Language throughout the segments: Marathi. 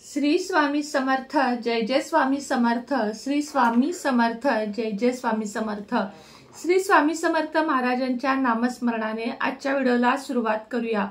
श्री स्वामी समर्थ, जय जय स्वामी समर्थ। श्री स्वामी समर्थ, जय जय स्वामी समर्थ। श्री स्वामी समर्थ महाराजांच्या नामस्मरणाने आजच्या व्हिडिओला सुरुवात करूया।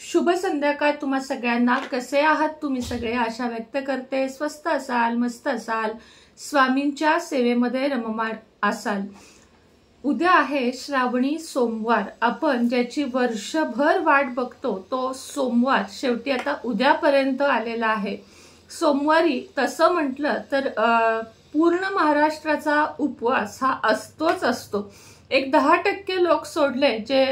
शुभ संध्याकाळ तुम्हा सगळ्यांना। कसे आहात तुम्ही सगळे? आशा व्यक्त करते स्वस्त असाल, मस्त असाल, स्वामींच्या सेवेमध्ये रममाण असाल। उद्या आहे श्रावणी सोमवार। आपण ज्याची वर्षभर वाट बघतो तो सोमवार शेवटी आता उद्यापर्यंत आलेला आहे। सोमवारी तसं म्हटलं तर पूर्ण महाराष्ट्राचा उपवास हा असतोच असतो। एक 10% लोक सोडले जे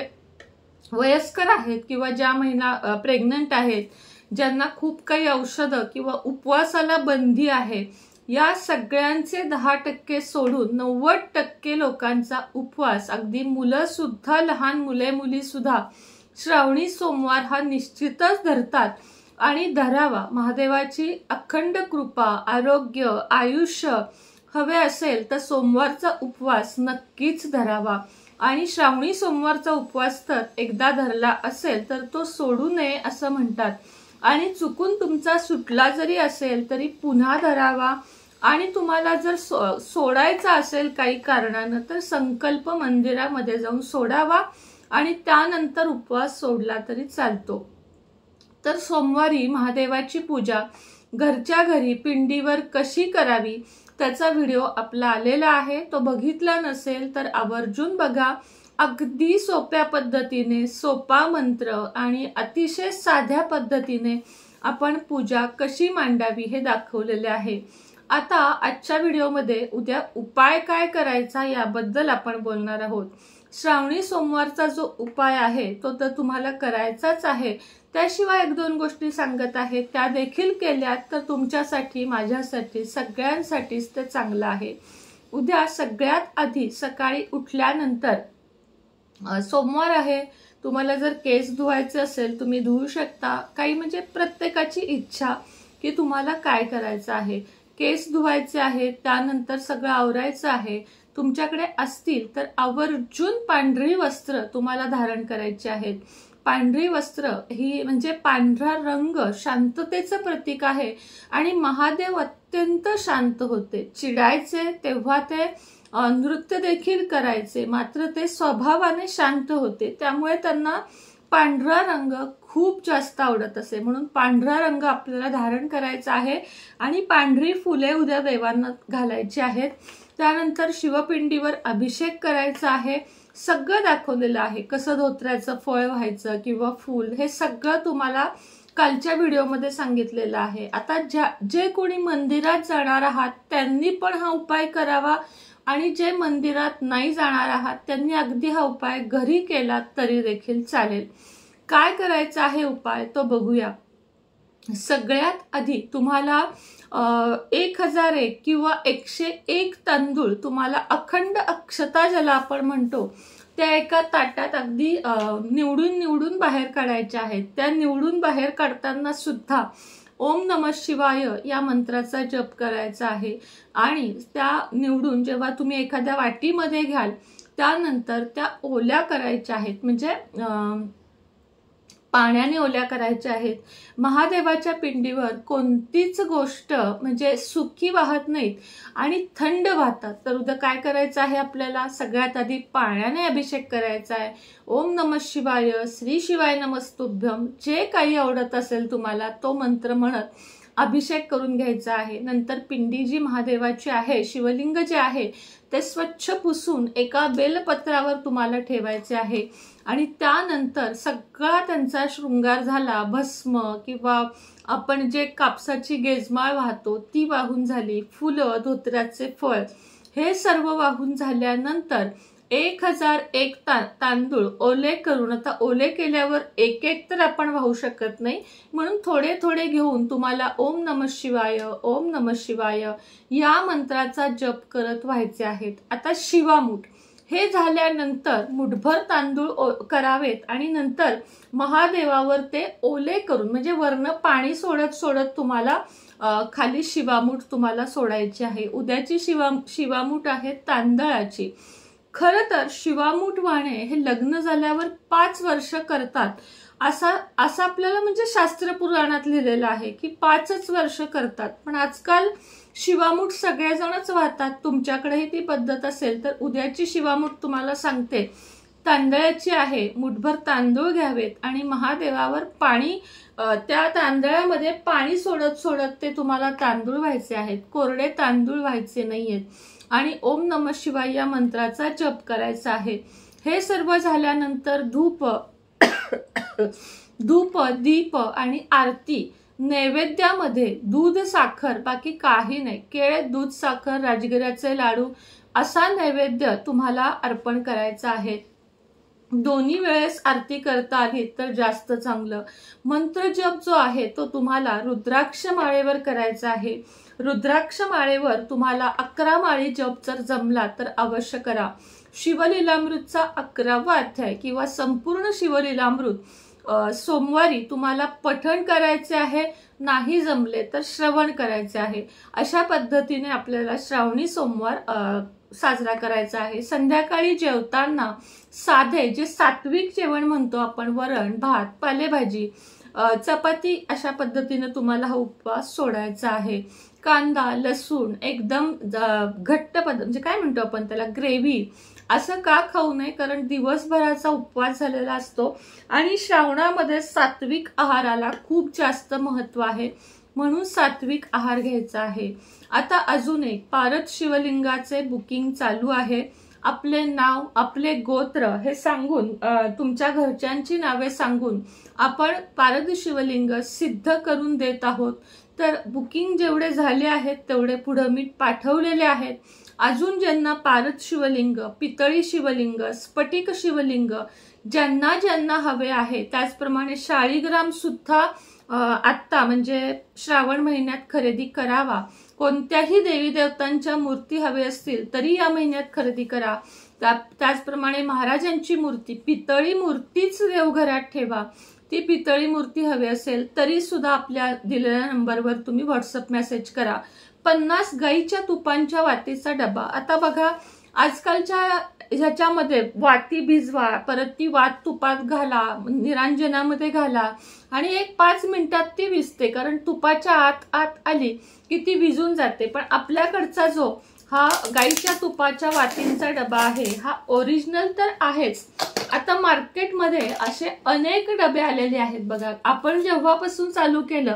वयस्कर आहेत किंवा ज्या महिला प्रेग्नंट आहेत, ज्यांना खूप काही औषधं किंवा उपवासाला बंदी आहे, या सगळ्यांचे 10% सोडून 90% लोकांचा उपवास, अगदी मुलं सुद्धा, लहान मुले मुली सुद्धा श्रावणी सोमवार हा निश्चितच धरतात आणि धरावा। महादेवाची अखंड कृपा, आरोग्य, आयुष्य हवे असेल तर सोमवारचा उपवास नक्कीच धरावा। आणि श्रावणी सोमवारचा उपवास तर एकदा धरला असेल तर तो सोडू नये असं म्हणतात। आणि चुकून तुमचा सुटला जरी असेल तरी पुन्हा धरावा। आणि तुम्हाला जर सोडायचा असेल काही कारणानं तर संकल्प मंदिरामध्ये जाऊन सोडावा आणि त्यानंतर उपवास सोडला तरी चालतो। तर सोमवारी महादेवाची पूजा घरच्या घरी पिंडीवर कशी करावी त्याचा व्हिडिओ आपला आलेला आहे। तो बघितला नसेल तर आवर्जून बघा। अगदी सोप्या पद्धतीने, सोपा मंत्र आणि अतिशय साध्या पद्धतीने आपण पूजा कशी मांडावी हे दाखवलेले आहे। आता आजच्या व्हिडिओमध्ये उद्या उपाय काय करायचा याबद्दल आपण बोलणार आहोत। श्रावणी सोमवारचा जो उपाय आहे तो तर तुम्हाला करायचाच आहे। त्याशिवाय 1-2 गोष्टी सांगत आहे, त्या देखील केल्यात तर तुमच्यासाठी, माझ्यासाठी, सगळ्यांसाठीच ते चांगलं आहे। उद्या सगळ्यात आधी सकाळी उठल्यानंतर, सोमवार आहे, तुम्हाला जर केस धुवायचे असेल तुम्ही धुवू शकता। काही म्हणजे प्रत्येकाची इच्छा की तुम्हाला काय करायचं आहे। केस धुवायचे आहेत, त्यानंतर सगळं आवरायचं आहे। तुमच्याकडे असतील तर आवर्जून पांढरी वस्त्र तुम्हाला धारण करायची आहेत। पांढरी वस्त्र ही म्हणजे पांढरा रंग शांततेचं प्रतीक आहे आणि महादेव अत्यंत शांत होते। चिडायचे तेव्हा ते नृत्य देखील करायचे, मात्र ते स्वभावाने शांत होते, त्यामुळे त्यांना पांढरा रंग खूप जास्त आवडत असे। म्हणून पांढरा रंग आपल्याला धारण करायचा आहे आणि पांढरी फुले उद्या देवांना घालायची आहेत। त्यानंतर शिवपिंडीवर अभिषेक करायचा आहे। सगळं दाखवलेलं आहे, कसं धोत्र्याचं फळ व्हायचं किंवा फूल, हे सगळं तुम्हाला कालच्या व्हिडिओमध्ये सांगितलेलं आहे। आता जे कोणी मंदिरात जाणार आहात त्यांनी पण हा उपाय करावा आणि जे मंदिरात नाही जाणार आहात त्यांनी अगदी हा उपाय घरी केला तरी देखील चालेल। काय करायचा आहे उपाय तो बघूया। सगळ्यात आधी तुम्हाला 1001 किंवा 101 तांदूळ तुम्हाला अखंड अक्षता ज्याला आपण म्हणतो त्या एका ताटात अगदी निवडून निवडून बाहेर काढायच्या आहेत। त्या निवडून बाहेर काढताना सुद्धा ओम नमः शिवाय या मंत्राचा जप करायचा आहे। आणि त्या निवडून जेव्हा तुम्ही एखाद्या वाटीमध्ये घ्याल त्यानंतर त्या ओल्या करायच्या आहेत, म्हणजे पाण्याने ओल्या करायच्या आहेत। महादेवाच्या पिंडीवर कोणतीच गोष्ट म्हणजे सुकी वाहत नाहीत आणि थंड वाहतात। तर उद्या काय करायचं आहे आपल्याला? सगळ्यात आधी पाण्याने अभिषेक करायचा आहे। ओम नमः शिवाय, श्री शिवाय नमस्तुभ्यम, जे काही आवडत असेल तुम्हाला तो मंत्र म्हणत अभिषेक करून घ्यायचा आहे। नंतर पिंडी जी महादेवाची आहे, शिवलिंग जे आहे ते स्वच्छ पुसून एका बेलपत्रावर तुम्हाला ठेवायचे आहे। आणि त्यानंतर सगळा त्यांचा शृंगार झाला, भस्म किंवा आपण जे कापसाची गेजमाळ वाहतो ती वाहून झाली, फुलं, धोत्र्याचे फळ हे सर्व वाहून झाल्यानंतर 1001 तांदूळ ओले करून, आता ओले केल्यावर एक तर आपण वाहू शकत नाही, म्हणून थोडे थोडे घेऊन तुम्हाला ओम नमः शिवाय, ओम नमः शिवाय या मंत्राचा जप करत व्हायचे आहेत। आता शिवामूठ हे झाल्यानंतर मुठभर तांदूळ करावेत आणि नंतर महादेवावर ते ओले करून, म्हणजे वरनं पाणी सोडत सोडत तुम्हाला खाली शिवामूठ तुम्हाला सोडायची आहे। उद्याची शिवामूठ आहे तांदळाची। खरं तर शिवामूठ वाहणे हे लग्न झाल्यावर 5 वर्ष करतात असं आपल्याला म्हणजे शास्त्र पुराणात लिहिलेलं आहे की 5च वर्ष करतात. पण आजकाल शिवामूठ सगळेजणच वाहतात. तुमच्याकडेही ती पद्धत असेल तर उद्याची शिवामूठ तुम्हाला सांगते, तांदळाची आहे. मुठभर तांदूळ घ्यावेत आणि महादेवावर पाणी, त्या तांदळामध्ये पाणी सोडत सोडत ते तुम्हाला तांदूळ व्हायचे आहेत. कोरडे तांदूळ व्हायचे नाहीयेत. आणि ओम नमः शिवाय या मंत्राचा जप करायचा आहे. हे सर्व झाल्यानंतर धूप दीप आणि आरती, नैवेद्यामध्ये दूध साखर, बाकी काही नाही, केळे दूध साखर, राजगिऱ्याचे लाडू असा नैवेद्य तुम्हाला अर्पण करायचा आहे. दोन्ही वेळेस आरती करता आली तर जास्त चांगलं. मंत्र जप जो आहे तो तुम्हाला रुद्राक्ष माळेवर करायचा आहे. रुद्राक्ष माळेवर तुम्हाला 11 माळी जप जर जमला तर अवश्य करा. शिवलीलामृतचा 11वा अध्याय किंवा संपूर्ण शिवलीलामृत सोमवारी तुम्हाला पठण करायचे आहे. नाही जमले तर श्रवण करायचे आहे. अशा पद्धतीने आपल्याला श्रावणी सोमवार साजरा करायचा आहे. संध्याकाळी जेवताना साधे, जे सात्विक जेवण म्हणतो आपण, वरण भात, पालेभाजी, चपाती, अशा पद्धतीने तुम्हाला हा उपवास सोडायचा आहे. कांदा लसूण एकदम घट्ट म्हणजे काय म्हणतो आपण त्याला, ग्रेव्ही, असं का खाऊ नये, कारण दिवसभराचा उपवास झालेला असतो आणि श्रावणामध्ये सात्विक आहाराला खूप जास्त महत्व आहे. म्हणून सात्विक आहार घ्यायचा आहे. आता अजून एक, पारद शिवलिंगाचे बुकिंग चालू आहे. आपले नाव, आपले गोत्र हे सांगून, तुमच्या घरच्यांची नावे सांगून आपण पारद शिवलिंग सिद्ध करून देत आहोत. तर बुकिंग जेवढे झाले आहेत तेवढे पुढे मी पाठवलेले आहेत. अजून ज्यांना पारद शिवलिंग, पितळी शिवलिंग, स्फटिक शिवलिंग ज्यांना ज्यांना हवे आहे, त्याचप्रमाणे शाळीग्राम सुद्धा आत्ता म्हणजे श्रावण महिन्यात खरेदी करावा. कोणत्याही देवी देवतांच्या मूर्ती हवे असतील तरी या महिन्यात खरेदी करा. त्याचप्रमाणे महाराजांची मूर्ती, पितळी मूर्तीच देवघरात ठेवा. ती पितळी मूर्ती हवी असेल तरी सुद्धा आपल्या दिलेल्या नंबरवर तुम्ही व्हॉट्सअप मेसेज करा. 50 गाईच्या तुपांच्या वातीचा डबा. आता बघा, आजकालच्या ह्याच्यामध्ये वाती भिजवा, परत ती वात तुपात घाला, निरांजनामध्ये घाला आणि एक 5 मिनिटात ती विजते, कारण तुपाच्या आत आली की ती विजून जाते. पण आपल्याकडचा जो हा गाईच्या तुपाच्या वातींचा डबा आहे हा ओरिजिनल तर आहेच. आता मार्केटमध्ये असे अनेक डबे आलेले आहेत बघा. आपण जेव्हापासून चालू केलं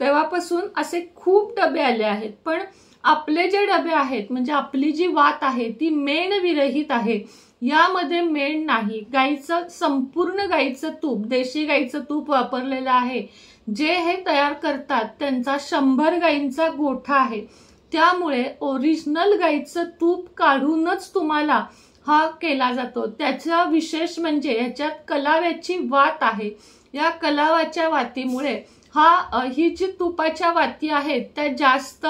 तेव्हापासून असे खूप डबे आले आहेत. पण आपले जे डबे आहेत, म्हणजे आपली जी वात आहे ती मेण विरहित आहे. यामध्ये मेण नाही. गाईचं, संपूर्ण गाईचं तूप, देशी गाईचं तूप वापरलेलं आहे. जे हे तयार करतात त्यांचा 100 गाईंचा गोठा आहे. त्यामुळे ओरिजिनल गाईचं तूप काढूनच तुम्हाला हा केला जातो. त्याचा विशेष म्हणजे ह्याच्यात कलाव्याची वात आहे. या कलावाच्या वातीमुळे ही जी तुपाच्या वाती आहेत त्या जास्त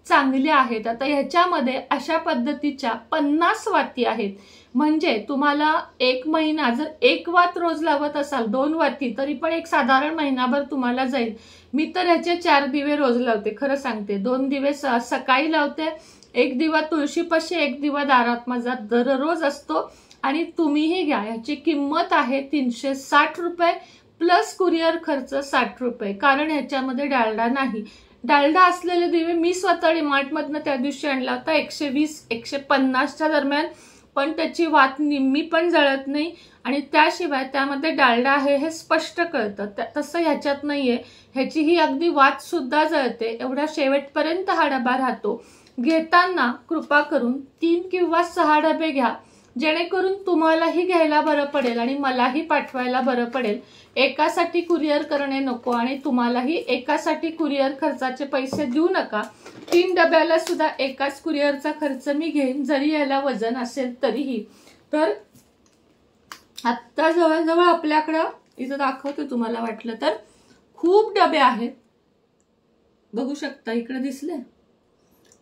चांगल्या आहेत. आता ह्याच्यामध्ये अशा पद्धतीच्या 50 वाती आहेत. म्हणजे तुम्हाला 1 महिना, जर 1 वात रोज लावत असाल, 2 वाती, तरी पण एक साधारण महिनाभर तुम्हाला जाईल. मी तर ह्याचे 4 दिवे रोज लावते, खरं सांगते. 2 दिवे सकाळी लावते, 1 दिवा तुळशीपाशी, 1 दिवा दारात माझा दररोज असतो. आणि तुम्हीही घ्या. ह्याची किंमत आहे 360 रुपये प्लस कुरिअर खर्च 60 रुपये, कारण ह्याच्यामध्ये डालडा नाही. डालडा असलेले दिवे मी स्वतः डीमार्टमधनं त्या दिवशी आणला होता 120-150च्या दरम्यान, पण त्याची वात निम्मी पण जळत नाही आणि त्याशिवाय त्यामध्ये डालडा आहे हे स्पष्ट कळतं. तसं ह्याच्यात नाहीये. ह्याची ही अगदी वात सुद्धा जळते. एवढ्या शेवटपर्यंत हा डबा राहतो. घेताना कृपा करून 3 किंवा 6 डबे घ्या, जेणेकरून तुम्हालाही घ्यायला बरं पडेल आणि मलाही पाठवायला बरं पडेल. एकासाठी कुरिअर करणे नको आणि तुम्हालाही एकासाठी कुरिअर खर्चाचे पैसे देऊ नका. 3 डब्याला सुद्धा एकाच कुरिअरचा खर्च मी घेईन, जरी याला वजन असेल तरीही. तर आत्ता जवळजवळ आपल्याकडं, इथं दाखवते तुम्हाला वाटलं तर, खूप डबे आहेत. बघू शकता, इकडे दिसले,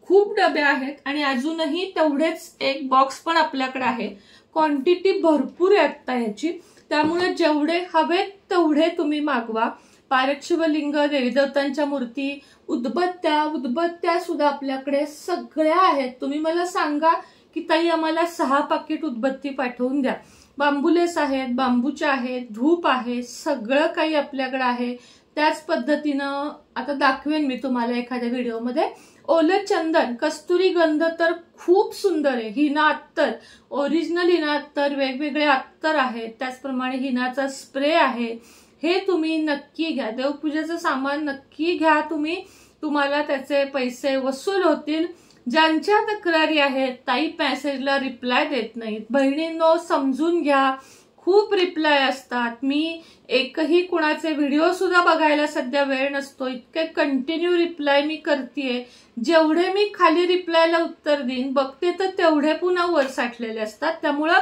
खूप डबे आहेत आणि अजूनही तेवढेच एक बॉक्स पण आपल्याकडे आहे. क्वांटिटी भरपूर आहे आता ह्याची. त्यामुळे जेवढे हवेत तेवढे तुम्ही मागवा. पारद शिवलिंग, देवी देवतांच्या मूर्ती, उदबत्त्या सुद्धा आपल्याकडे सगळ्या आहेत. तुम्ही मला सांगा की ताई आम्हाला 6 पाकिट उदबत्ती पाठवून द्या. बांबूलेस आहेत, बांबूच्या आहेत, धूप आहे, सगळं काही आपल्याकडे आहे. त्याच पद्धतीनं आता दाखवेन मी तुम्हाला एखाद्या व्हिडिओमध्ये. ओलं चंदन, कस्तुरी गंध तर खूप सुंदर आहे. हिना अत्तर, ओरिजिनल हिना अत्तर, वेगवेगळे अत्तर आहेत. त्याचप्रमाणे हिनाचा स्प्रे आहे. हे तुम्ही नक्की घ्या. देवपूजेचं सामान नक्की घ्या तुम्ही, तुम्हाला त्याचे पैसे वसूल होतील. ज्यांच्या तक्रारी आहेत, ताई मेसेजला रिप्लाय देत नाहीत, बहिणींनो समजून घ्या. खूप रिप्लाय असतात. मी एकही कुणाचे व्हिडिओ सुद्धा बघायला सध्या वेळ नसतो, इतके कंटिन्यू रिप्लाय मी करतेय. जेवढे मी खाली रिप्लायला उत्तर देईन बघते तर तेवढे पुन्हा वर साठलेले असतात. त्यामुळं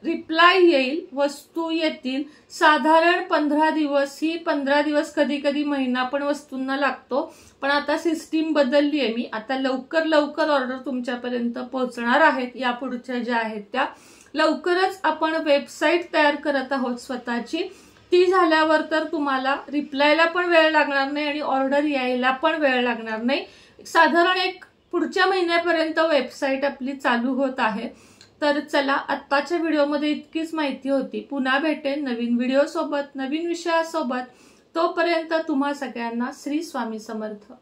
रिप्लाय येईल, वस्तू येतील. साधारण 15 दिवस, ही 15 दिवस कधी कधी महिना पण वस्तूंना लागतो. पण आता सिस्टीम बदलली आहे मी. आता लवकर लवकर ऑर्डर तुमच्यापर्यंत पोहोचणार आहेत. या पुढच्या ज्या आहेत त्या लवकरच आपण वेबसाईट तयार करत आहोत स्वतःची. ती झाल्यावर तर तुम्हाला रिप्लायला पण वेळ लागणार नाही आणि ऑर्डर यायला पण वेळ लागणार नाही. साधारण एक पुढच्या महिन्यापर्यंत वेबसाईट आपली चालू होत आहे. तर चला, आत्ताच्या व्हिडिओमध्ये इतकीच माहिती होती. पुन्हा भेटेन नवीन व्हिडिओ सोबत, नवीन विषयासोबत. तोपर्यंत तुम्हा सगळ्यांना श्री स्वामी समर्थ.